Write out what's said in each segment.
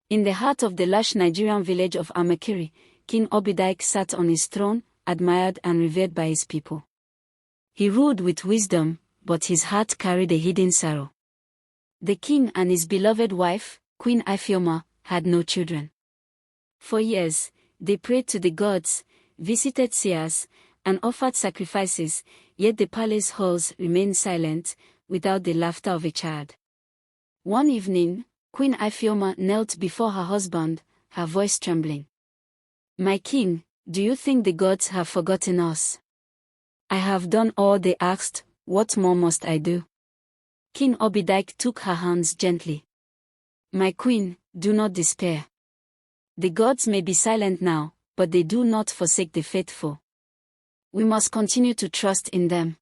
In the heart of the lush Nigerian village of Amakiri, King Obidike sat on his throne, admired and revered by his people. He ruled with wisdom, but his heart carried a hidden sorrow. The king and his beloved wife, Queen Ifeoma, had no children. For years, they prayed to the gods, visited seers, and offered sacrifices, yet the palace halls remained silent, without the laughter of a child. One evening, Queen Ifeoma knelt before her husband, her voice trembling. "My king, do you think the gods have forgotten us? I have done all they asked, what more must I do?" King Obidike took her hands gently. "My queen, do not despair. The gods may be silent now, but they do not forsake the faithful. We must continue to trust in them."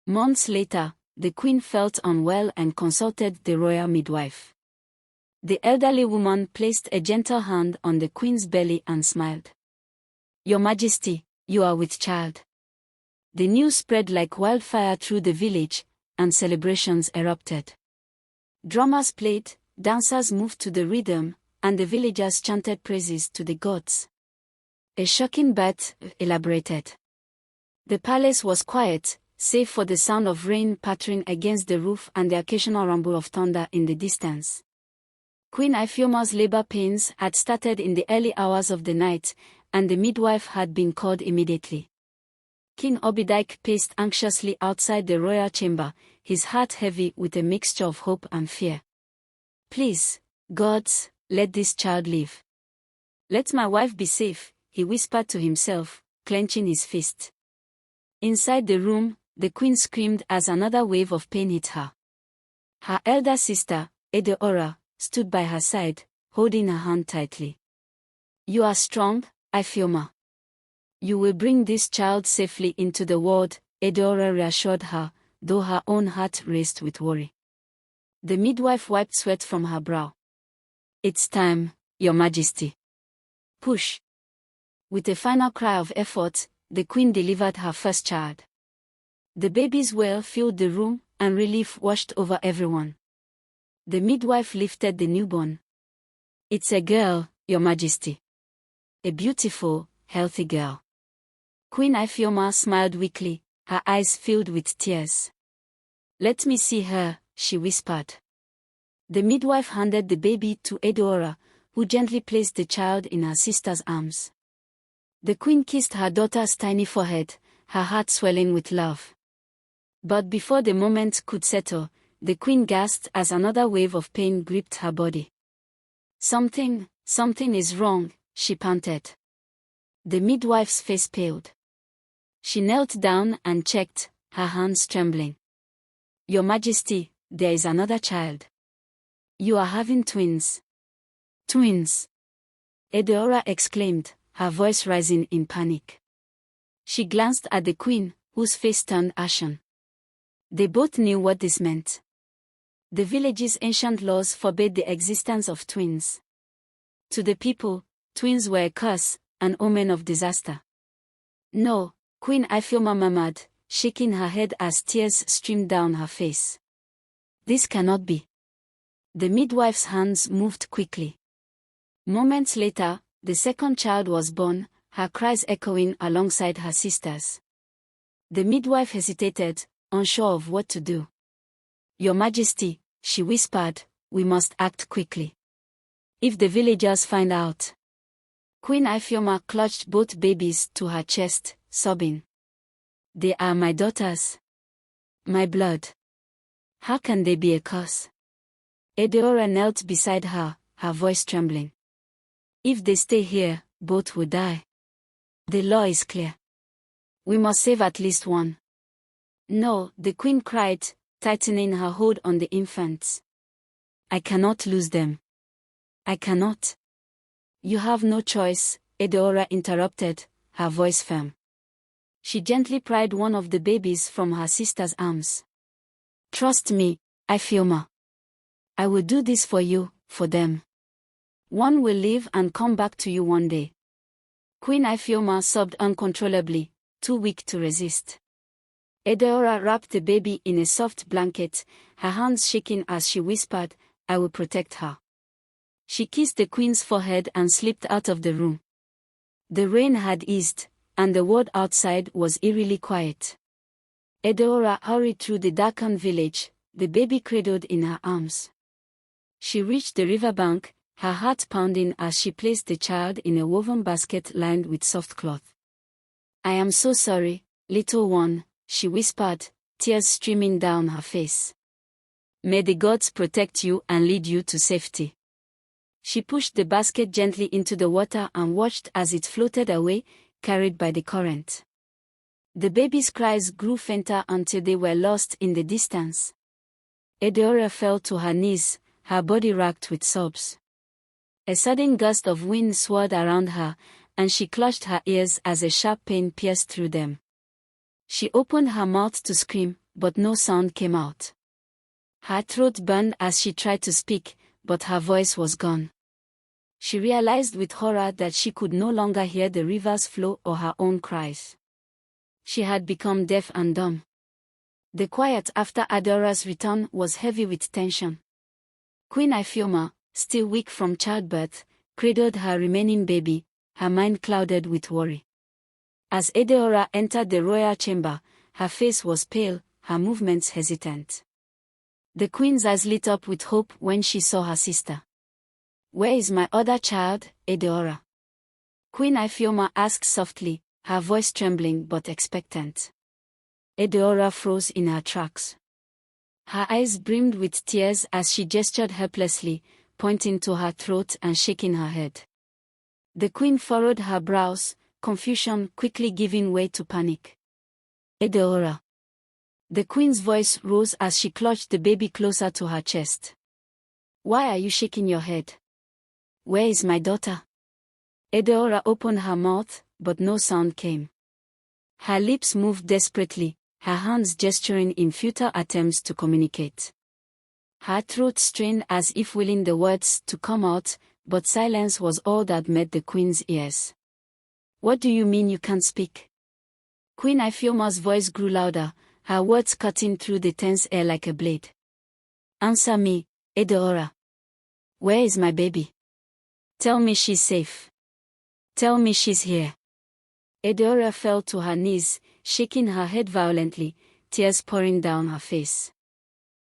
Months later, the queen felt unwell and consulted the royal midwife. The elderly woman placed a gentle hand on the queen's belly and smiled. "Your Majesty, you are with child." The news spread like wildfire through the village, and celebrations erupted. Drummers played, dancers moved to the rhythm, and the villagers chanted praises to the gods. A shocking birth elaborated. The palace was quiet, save for the sound of rain pattering against the roof and the occasional rumble of thunder in the distance. Queen Ifeoma's labor pains had started in the early hours of the night, and the midwife had been called immediately. King Obidike paced anxiously outside the royal chamber, his heart heavy with a mixture of hope and fear. "Please, gods, let this child live. Let my wife be safe," he whispered to himself, clenching his fist. Inside the room, the queen screamed as another wave of pain hit her. Her elder sister, Edeora, stood by her side, holding her hand tightly. "You are strong, Ifeoma. You will bring this child safely into the world," Edeora reassured her, though her own heart raced with worry. The midwife wiped sweat from her brow. "It's time, Your Majesty. Push." With a final cry of effort, the queen delivered her first child. The baby's wail filled the room, and relief washed over everyone. The midwife lifted the newborn. "It's a girl, Your Majesty. A beautiful, healthy girl." Queen Ifeoma smiled weakly, her eyes filled with tears. "Let me see her," she whispered. The midwife handed the baby to Edeora, who gently placed the child in her sister's arms. The queen kissed her daughter's tiny forehead, her heart swelling with love. But before the moment could settle, the queen gasped as another wave of pain gripped her body. Something is wrong," she panted. The midwife's face paled. She knelt down and checked, her hands trembling. "Your Majesty, there is another child. You are having twins." "Twins!" Edeora exclaimed, her voice rising in panic. She glanced at the queen, whose face turned ashen. They both knew what this meant. The village's ancient laws forbade the existence of twins. To the people, twins were a curse, an omen of disaster. "No," Queen Ifeoma murmured, shaking her head as tears streamed down her face. "This cannot be." The midwife's hands moved quickly. Moments later, the second child was born, her cries echoing alongside her sister's. The midwife hesitated, unsure of what to do. "Your Majesty," she whispered, "we must act quickly. If the villagers find out." Queen Ifeoma clutched both babies to her chest, sobbing. "They are my daughters. My blood. How can they be a curse?" Edeora knelt beside her, her voice trembling. "If they stay here, both will die. The law is clear. We must save at least one." "No," the queen cried, tightening her hold on the infants. "I cannot lose them. I cannot." "You have no choice," Edeora interrupted, her voice firm. She gently pried one of the babies from her sister's arms. "Trust me, Ifeoma. I will do this for you, for them. One will live and come back to you one day." Queen Ifeoma sobbed uncontrollably, too weak to resist. Edeora wrapped the baby in a soft blanket, her hands shaking as she whispered, "I will protect her." She kissed the queen's forehead and slipped out of the room. The rain had eased, and the world outside was eerily quiet. Edeora hurried through the darkened village, the baby cradled in her arms. She reached the riverbank, her heart pounding as she placed the child in a woven basket lined with soft cloth. "I am so sorry, little one," she whispered, tears streaming down her face. "May the gods protect you and lead you to safety." She pushed the basket gently into the water and watched as it floated away, carried by the current. The baby's cries grew fainter until they were lost in the distance. Edeora fell to her knees, her body racked with sobs. A sudden gust of wind swirled around her, and she clutched her ears as a sharp pain pierced through them. She opened her mouth to scream, but no sound came out. Her throat burned as she tried to speak, but her voice was gone. She realized with horror that she could no longer hear the river's flow or her own cries. She had become deaf and dumb. The quiet after Edeora's return was heavy with tension. Queen Ifeoma, still weak from childbirth, cradled her remaining baby, her mind clouded with worry. As Edeora entered the royal chamber, her face was pale, her movements hesitant. The queen's eyes lit up with hope when she saw her sister. "Where is my other child, Edeora?" Queen Ifeoma asked softly, her voice trembling but expectant. Edeora froze in her tracks. Her eyes brimmed with tears as she gestured helplessly, pointing to her throat and shaking her head. The queen furrowed her brows, confusion quickly giving way to panic. "Edeora." The queen's voice rose as she clutched the baby closer to her chest. "Why are you shaking your head? Where is my daughter?" Edeora opened her mouth, but no sound came. Her lips moved desperately, her hands gesturing in futile attempts to communicate. Her throat strained as if willing the words to come out, but silence was all that met the queen's ears. "What do you mean you can't speak?" Queen Ifeoma's voice grew louder, her words cutting through the tense air like a blade. "Answer me, Edeora. Where is my baby? Tell me she's safe. Tell me she's here." Edeora fell to her knees, shaking her head violently, tears pouring down her face.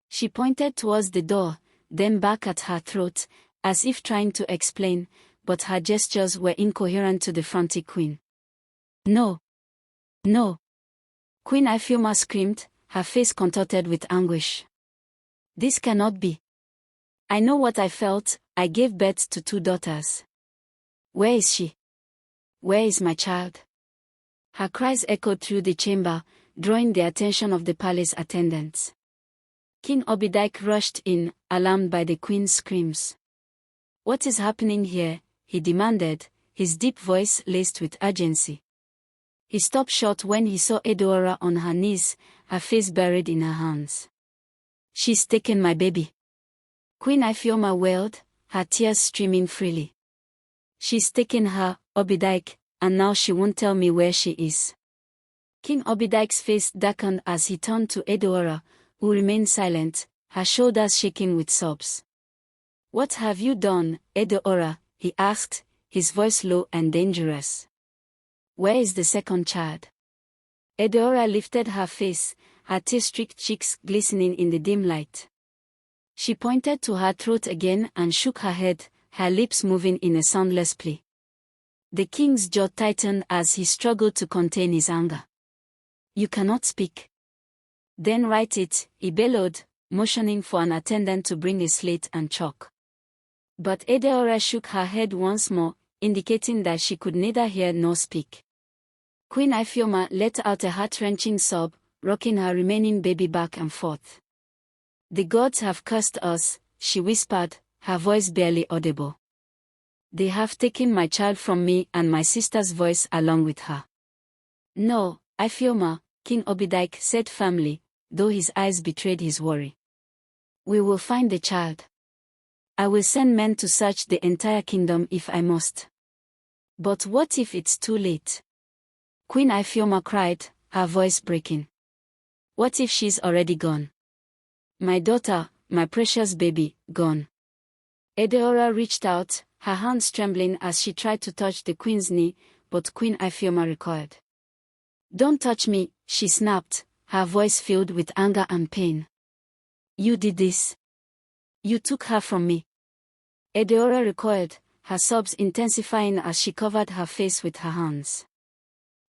She pointed towards the door, then back at her throat, as if trying to explain, but her gestures were incoherent to the frantic queen. "No. No." Queen Ifeoma screamed, her face contorted with anguish. "This cannot be. I know what I felt. I gave birth to 2 daughters. Where is she? Where is my child?" Her cries echoed through the chamber, drawing the attention of the palace attendants. King Obidike rushed in, alarmed by the queen's screams. "What is happening here?" he demanded, his deep voice laced with urgency. He stopped short when he saw Edeora on her knees, her face buried in her hands. "She's taken my baby," Queen Ifeoma wailed, her tears streaming freely. "She's taken her, Obidike, and now she won't tell me where she is." King Obidike's face darkened as he turned to Edeora, who remained silent, her shoulders shaking with sobs. "What have you done, Edeora?" he asked, his voice low and dangerous. "Where is the second child?" Edeora lifted her face, her tear-streaked cheeks glistening in the dim light. She pointed to her throat again and shook her head, her lips moving in a soundless plea. The king's jaw tightened as he struggled to contain his anger. "You cannot speak." "Then write it," he bellowed, motioning for an attendant to bring a slate and chalk. But Edeora shook her head once more, indicating that she could neither hear nor speak. Queen Ifeoma let out a heart-wrenching sob, rocking her remaining baby back and forth. "The gods have cursed us," she whispered, her voice barely audible. "They have taken my child from me and my sister's voice along with her." "No, Ifeoma," King Obidike said firmly, though his eyes betrayed his worry. "We will find the child. I will send men to search the entire kingdom if I must." "But what if it's too late?" Queen Ifeoma cried, her voice breaking. "What if she's already gone? My daughter, my precious baby, gone. Edeora reached out, her hands trembling as she tried to touch the queen's knee, but Queen Ifeoma recoiled. "Don't touch me," she snapped, her voice filled with anger and pain. "You did this. You took her from me." Edeora recoiled, her sobs intensifying as she covered her face with her hands.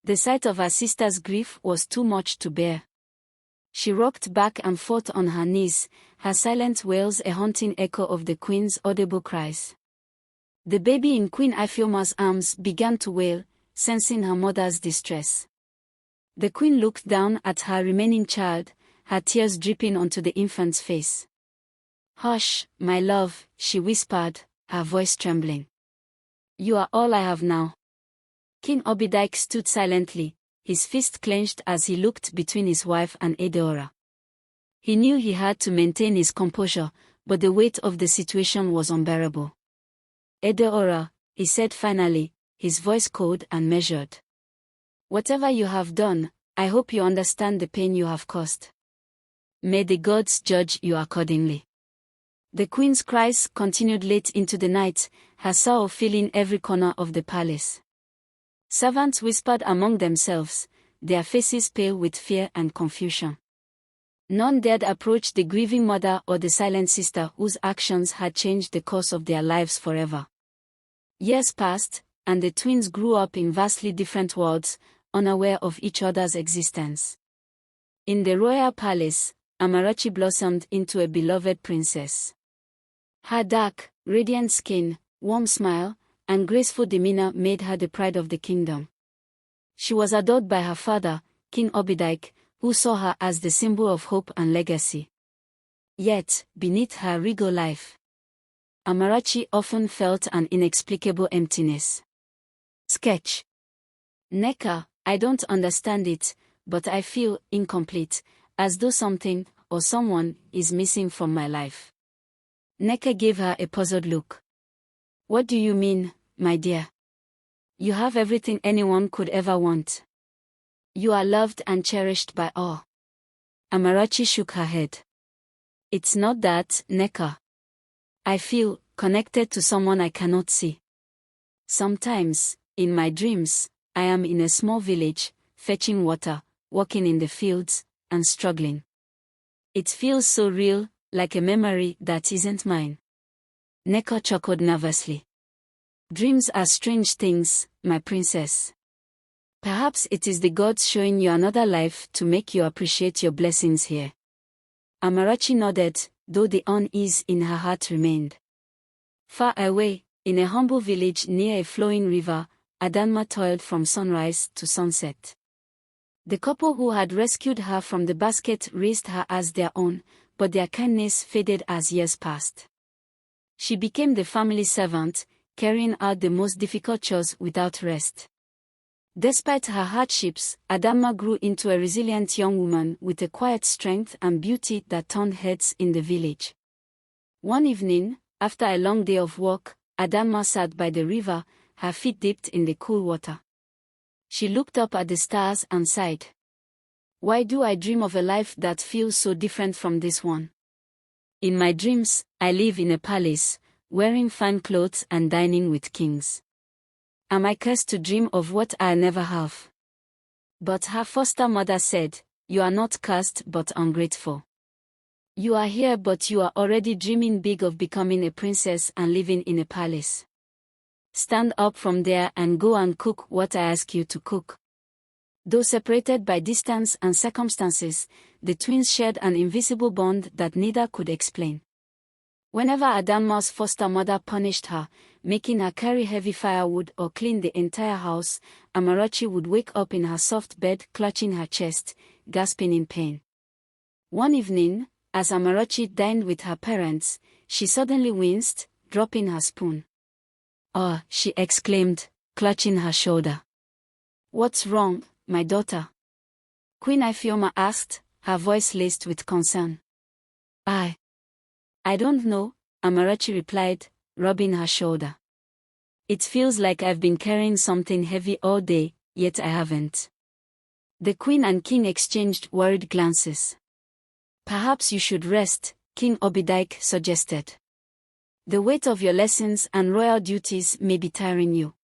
The sight of her sister's grief was too much to bear. She rocked back and forth on her knees, her silent wails a haunting echo of the queen's audible cries. The baby in Queen Ifeoma's arms began to wail, sensing her mother's distress. The queen looked down at her remaining child, her tears dripping onto the infant's face. "Hush, my love," she whispered, her voice trembling. "You are all I have now." King Obidike stood silently, his fist clenched as he looked between his wife and Edeora. He knew he had to maintain his composure, but the weight of the situation was unbearable. "Edeora," he said finally, his voice cold and measured. "Whatever you have done, I hope you understand the pain you have caused. May the gods judge you accordingly." The queen's cries continued late into the night, her sorrow filling every corner of the palace. Servants whispered among themselves, their faces pale with fear and confusion. None dared approach the grieving mother or the silent sister whose actions had changed the course of their lives forever. Years passed, and the twins grew up in vastly different worlds, unaware of each other's existence. In the royal palace, Amarachi blossomed into a beloved princess. Her dark, radiant skin, warm smile, and graceful demeanor made her the pride of the kingdom. She was adored by her father, King Obidike, who saw her as the symbol of hope and legacy. Yet, beneath her regal life, Amarachi often felt an inexplicable emptiness. Sketch. Neka, I don't understand it, but I feel incomplete, as though something, or someone, is missing from my life. Neka gave her a puzzled look. What do you mean, my dear? You have everything anyone could ever want. You are loved and cherished by all. Amarachi shook her head. It's not that, Neka. I feel connected to someone I cannot see. Sometimes, in my dreams, I am in a small village, fetching water, walking in the fields, and struggling. It feels so real, like a memory that isn't mine. Neka chuckled nervously. Dreams are strange things, my princess. Perhaps it is the gods showing you another life to make you appreciate your blessings here. Amarachi nodded, though the unease in her heart remained. Far away, in a humble village near a flowing river, Adanma toiled from sunrise to sunset. The couple who had rescued her from the basket raised her as their own, but their kindness faded as years passed. She became the family servant, carrying out the most difficult chores without rest. Despite her hardships, Adanma grew into a resilient young woman with a quiet strength and beauty that turned heads in the village. One evening, after a long day of work, Adanma sat by the river, her feet dipped in the cool water. She looked up at the stars and sighed. Why do I dream of a life that feels so different from this one? In my dreams, I live in a palace, wearing fine clothes and dining with kings. Am I cursed to dream of what I never have? But her foster mother said, you are not cursed but ungrateful. You are here but you are already dreaming big of becoming a princess and living in a palace. Stand up from there and go and cook what I ask you to cook. Though separated by distance and circumstances, the twins shared an invisible bond that neither could explain. Whenever Adanma's foster mother punished her, making her carry heavy firewood or clean the entire house, Amarachi would wake up in her soft bed clutching her chest, gasping in pain. One evening, as Amarachi dined with her parents, she suddenly winced, dropping her spoon. "Oh," she exclaimed, clutching her shoulder. "What's wrong, my daughter?" Queen Ifeoma asked, her voice laced with concern. I don't know," Amarachi replied, rubbing her shoulder. "It feels like I've been carrying something heavy all day, yet I haven't." The queen and king exchanged worried glances. "Perhaps you should rest," King Obidike suggested. The weight of your lessons and royal duties may be tiring you.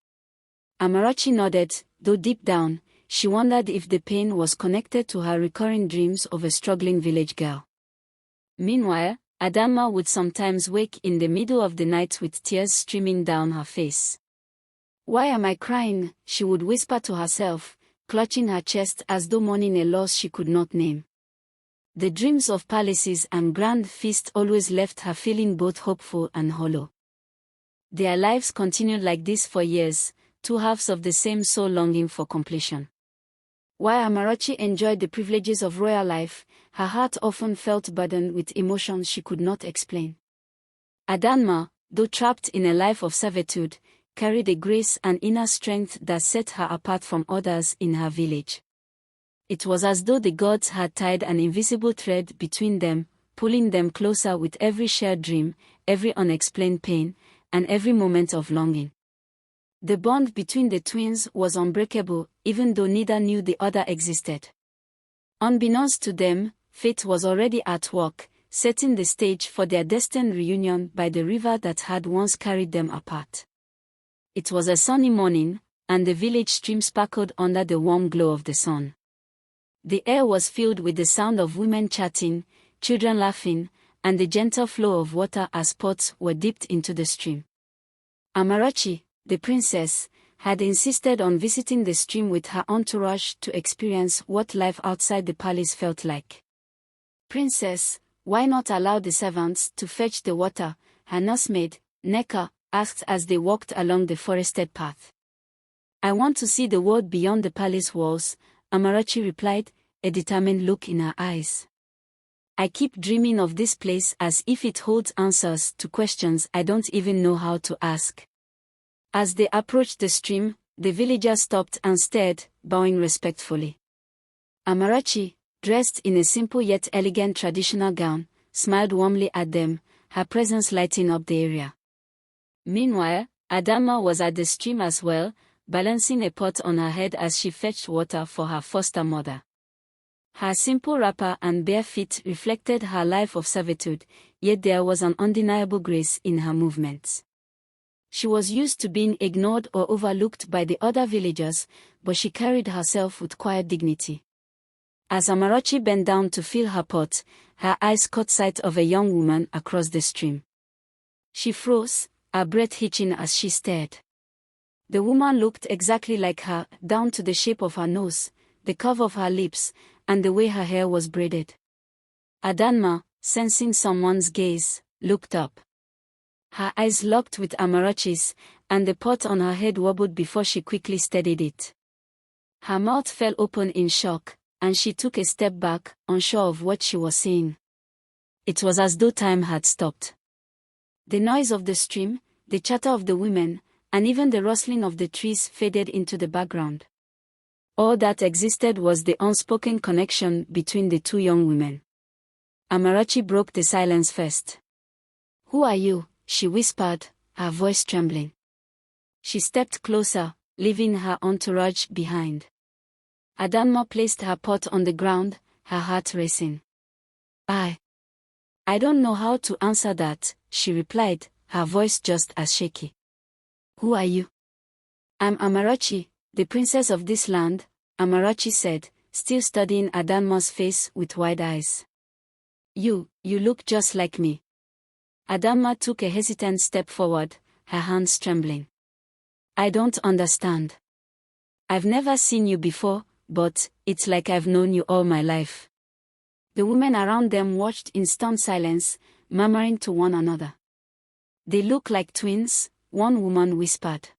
Amarachi nodded, though deep down, she wondered if the pain was connected to her recurring dreams of a struggling village girl. Meanwhile, Adamma would sometimes wake in the middle of the night with tears streaming down her face. "Why am I crying?" she would whisper to herself, clutching her chest as though mourning a loss she could not name. The dreams of palaces and grand feasts always left her feeling both hopeful and hollow. Their lives continued like this for years, two halves of the same soul longing for completion. While Amarachi enjoyed the privileges of royal life, her heart often felt burdened with emotions she could not explain. Adamma, though trapped in a life of servitude, carried a grace and inner strength that set her apart from others in her village. It was as though the gods had tied an invisible thread between them, pulling them closer with every shared dream, every unexplained pain, and every moment of longing. The bond between the twins was unbreakable, even though neither knew the other existed. Unbeknownst to them, fate was already at work, setting the stage for their destined reunion by the river that had once carried them apart. It was a sunny morning, and the village stream sparkled under the warm glow of the sun. The air was filled with the sound of women chatting, children laughing, and the gentle flow of water as pots were dipped into the stream. Amarachi, the princess, had insisted on visiting the stream with her entourage to experience what life outside the palace felt like. "Princess, why not allow the servants to fetch the water?" her nursemaid, Neka, asked as they walked along the forested path. "I want to see the world beyond the palace walls," Amarachi replied, a determined look in her eyes. "I keep dreaming of this place as if it holds answers to questions I don't even know how to ask." As they approached the stream, the villagers stopped and stared, bowing respectfully. Amarachi, dressed in a simple yet elegant traditional gown, smiled warmly at them, her presence lighting up the area. Meanwhile, Adamma was at the stream as well, balancing a pot on her head as she fetched water for her foster mother. Her simple wrapper and bare feet reflected her life of servitude, yet there was an undeniable grace in her movements. She was used to being ignored or overlooked by the other villagers, but she carried herself with quiet dignity. As Amarachi bent down to fill her pot, her eyes caught sight of a young woman across the stream. She froze, her breath hitching as she stared. The woman looked exactly like her, down to the shape of her nose, the curve of her lips, and the way her hair was braided. Adamma, sensing someone's gaze, looked up. Her eyes locked with Amarachi's, and the pot on her head wobbled before she quickly steadied it. Her mouth fell open in shock, and she took a step back, unsure of what she was seeing. It was as though time had stopped. The noise of the stream, the chatter of the women, and even the rustling of the trees faded into the background. All that existed was the unspoken connection between the two young women. Amarachi broke the silence first. "Who are you?" she whispered, her voice trembling. She stepped closer, leaving her entourage behind. Adamma placed her pot on the ground, her heart racing. I don't know how to answer that," she replied, her voice just as shaky. "Who are you?" "I'm Amarachi, the princess of this land," Amarachi said, still studying Adamma's face with wide eyes. You look just like me." Adamma took a hesitant step forward, her hands trembling. "I don't understand. I've never seen you before, but it's like I've known you all my life." The women around them watched in stunned silence, murmuring to one another. "They look like twins," one woman whispered.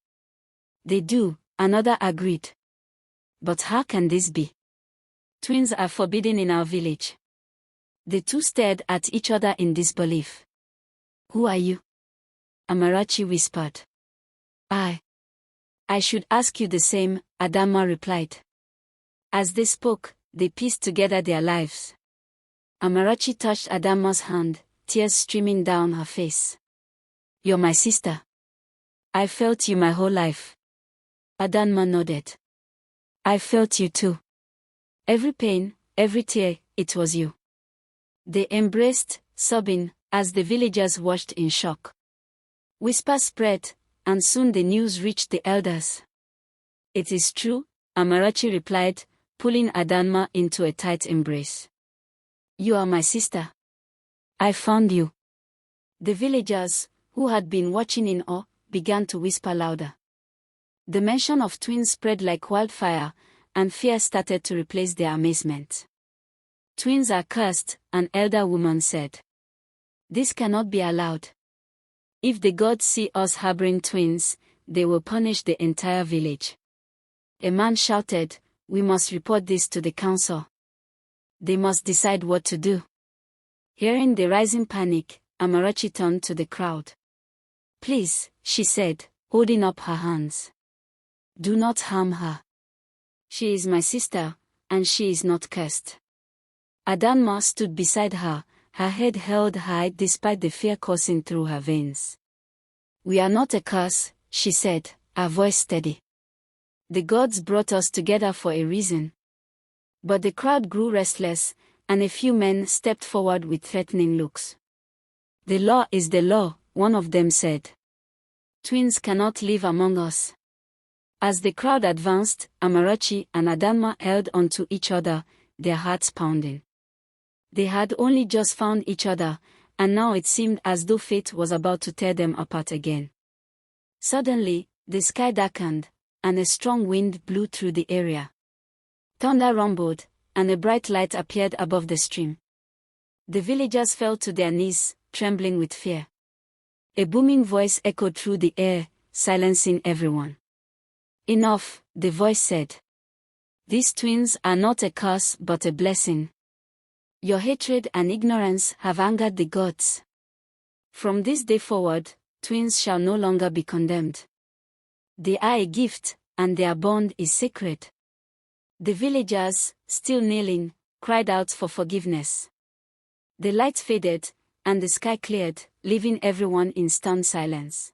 "They do," another agreed. "But how can this be? Twins are forbidden in our village." The two stared at each other in disbelief. "Who are you?" Amarachi whispered. I should ask you the same," Adamma replied. As they spoke, they pieced together their lives. Amarachi touched Adamma's hand, tears streaming down her face. "You're my sister. I felt you my whole life." Adamma nodded. "I felt you too. Every pain, every tear, it was you." They embraced, sobbing, as the villagers watched in shock. Whispers spread, and soon the news reached the elders. "It is true," Amarachi replied, pulling Adanma into a tight embrace. "You are my sister. I found you." The villagers, who had been watching in awe, began to whisper louder. The mention of twins spread like wildfire, and fear started to replace their amazement. "Twins are cursed," an elder woman said. "This cannot be allowed. If the gods see us harboring twins, they will punish the entire village." A man shouted, "We must report this to the council. They must decide what to do." Hearing the rising panic, Amarachi turned to the crowd. "Please," she said, holding up her hands. "Do not harm her. She is my sister, and she is not cursed." Adanma stood beside her, her head held high despite the fear coursing through her veins. "We are not a curse," she said, her voice steady. "The gods brought us together for a reason." But the crowd grew restless, and a few men stepped forward with threatening looks. "The law is the law," one of them said. "Twins cannot live among us." As the crowd advanced, Amarachi and Adanma held onto each other, their hearts pounding. They had only just found each other, and now it seemed as though fate was about to tear them apart again. Suddenly, the sky darkened, and a strong wind blew through the area. Thunder rumbled, and a bright light appeared above the stream. The villagers fell to their knees, trembling with fear. A booming voice echoed through the air, silencing everyone. "Enough," the voice said. "These twins are not a curse but a blessing. Your hatred and ignorance have angered the gods. From this day forward, twins shall no longer be condemned. They are a gift, and their bond is sacred." The villagers, still kneeling, cried out for forgiveness. The light faded, and the sky cleared, leaving everyone in stunned silence.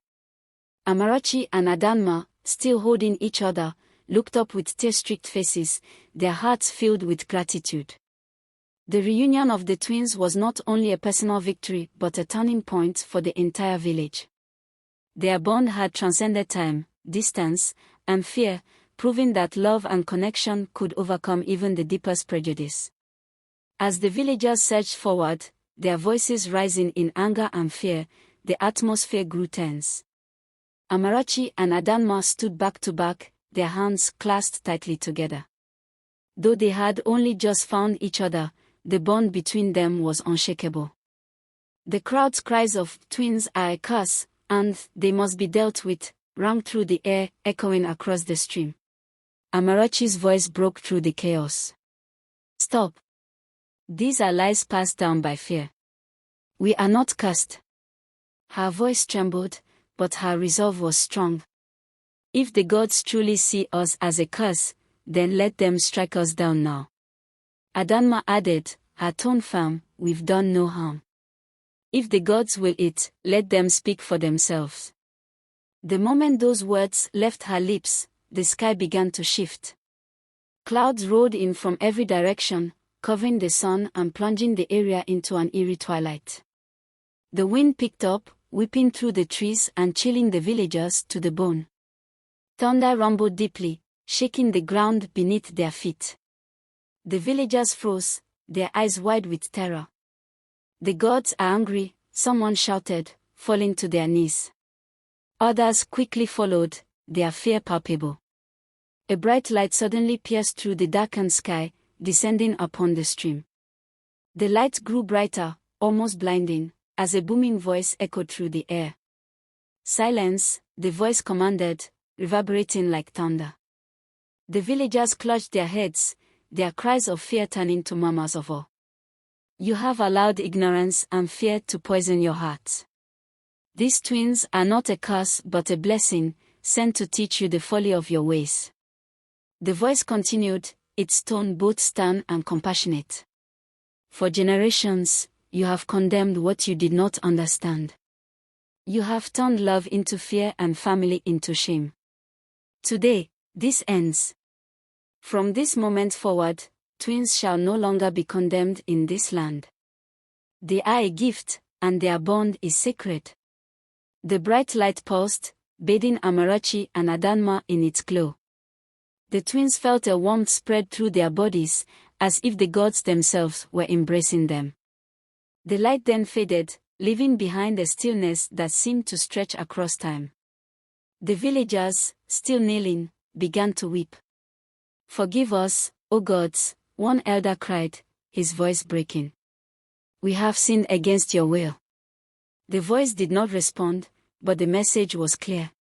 Amarachi and Adanma, still holding each other, looked up with tear-streaked faces, their hearts filled with gratitude. The reunion of the twins was not only a personal victory but a turning point for the entire village. Their bond had transcended time, distance, and fear, proving that love and connection could overcome even the deepest prejudice. As the villagers surged forward, their voices rising in anger and fear, the atmosphere grew tense. Amarachi and Adanma stood back to back, their hands clasped tightly together. Though they had only just found each other, the bond between them was unshakable. The crowd's cries of "Twins are a curse," and "They must be dealt with," rang through the air, echoing across the stream. Amarachi's voice broke through the chaos. "Stop. These are lies passed down by fear. We are not cursed." Her voice trembled, but her resolve was strong. "If the gods truly see us as a curse, then let them strike us down now." Adanma added, her tone firm, "We've done no harm. If the gods will it, let them speak for themselves." The moment those words left her lips, the sky began to shift. Clouds rolled in from every direction, covering the sun and plunging the area into an eerie twilight. The wind picked up, whipping through the trees and chilling the villagers to the bone. Thunder rumbled deeply, shaking the ground beneath their feet. The villagers froze, their eyes wide with terror. "The gods are angry," someone shouted, falling to their knees. Others quickly followed, their fear palpable. A bright light suddenly pierced through the darkened sky, descending upon the stream. The light grew brighter, almost blinding, as a booming voice echoed through the air. "Silence," the voice commanded, reverberating like thunder. The villagers clutched their heads, their cries of fear turning to murmurs of awe. "You have allowed ignorance and fear to poison your hearts. These twins are not a curse but a blessing, sent to teach you the folly of your ways." The voice continued, its tone both stern and compassionate. "For generations, you have condemned what you did not understand. You have turned love into fear and family into shame. Today, this ends. From this moment forward, twins shall no longer be condemned in this land. They are a gift, and their bond is sacred. The bright light pulsed, bathing Amarachi and Adanma in its glow. The twins felt a warmth spread through their bodies, as if the gods themselves were embracing them. The light then faded, leaving behind a stillness that seemed to stretch across time. The villagers, still kneeling, began to weep. "Forgive us, O gods," one elder cried, his voice breaking. "We have sinned against your will." The voice did not respond, but the message was clear.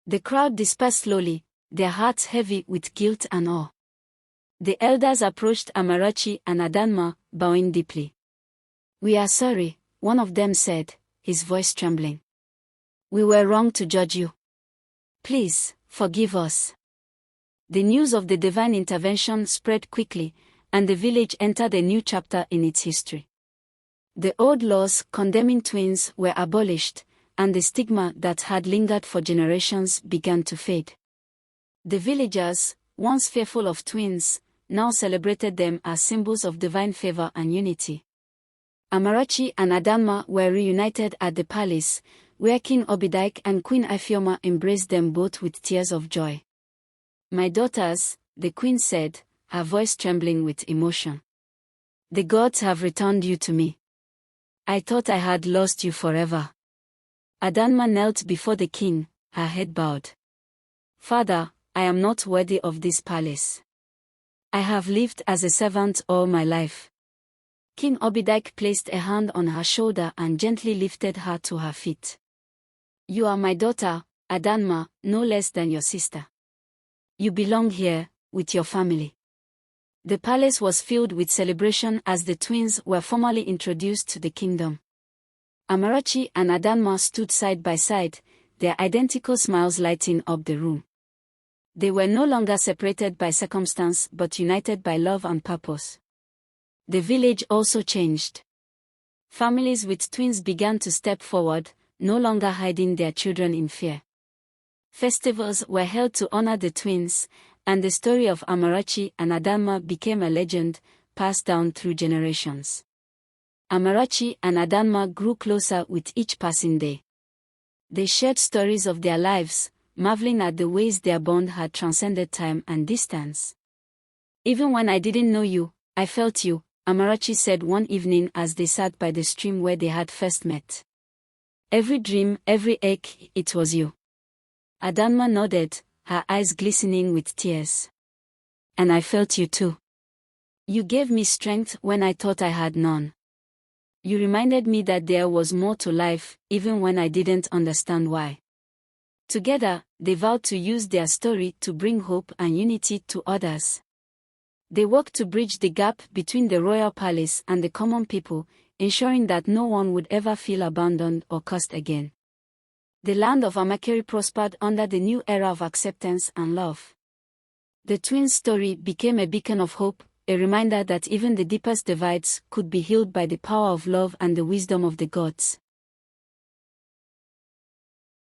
The crowd dispersed slowly, their hearts heavy with guilt and awe. The elders approached Amarachi and Adanma, bowing deeply. "We are sorry," one of them said, his voice trembling. "We were wrong to judge you. Please, forgive us." The news of the divine intervention spread quickly, and the village entered a new chapter in its history. The old laws condemning twins were abolished, and the stigma that had lingered for generations began to fade. The villagers, once fearful of twins, now celebrated them as symbols of divine favor and unity. Amarachi and Adanma were reunited at the palace, where King Obidike and Queen Ifeoma embraced them both with tears of joy. "My daughters," the queen said, her voice trembling with emotion. "The gods have returned you to me. I thought I had lost you forever." Adanma knelt before the king, her head bowed. "Father, I am not worthy of this palace. I have lived as a servant all my life." King Obidike placed a hand on her shoulder and gently lifted her to her feet. "You are my daughter, Adanma, no less than your sister. You belong here, with your family." The palace was filled with celebration as the twins were formally introduced to the kingdom. Amarachi and Adanma stood side by side, their identical smiles lighting up the room. They were no longer separated by circumstance but united by love and purpose. The village also changed. Families with twins began to step forward, no longer hiding their children in fear. Festivals were held to honor the twins, and the story of Amarachi and Adanma became a legend, passed down through generations. Amarachi and Adanma grew closer with each passing day. They shared stories of their lives, marveling at the ways their bond had transcended time and distance. "Even when I didn't know you, I felt you," Amarachi said one evening as they sat by the stream where they had first met. "Every dream, every ache, it was you." Adanma nodded, her eyes glistening with tears. "And I felt you too. You gave me strength when I thought I had none. You reminded me that there was more to life, even when I didn't understand why." Together, they vowed to use their story to bring hope and unity to others. They worked to bridge the gap between the royal palace and the common people, ensuring that no one would ever feel abandoned or cursed again. The land of Amakeri prospered under the new era of acceptance and love. The twins' story became a beacon of hope, a reminder that even the deepest divides could be healed by the power of love and the wisdom of the gods.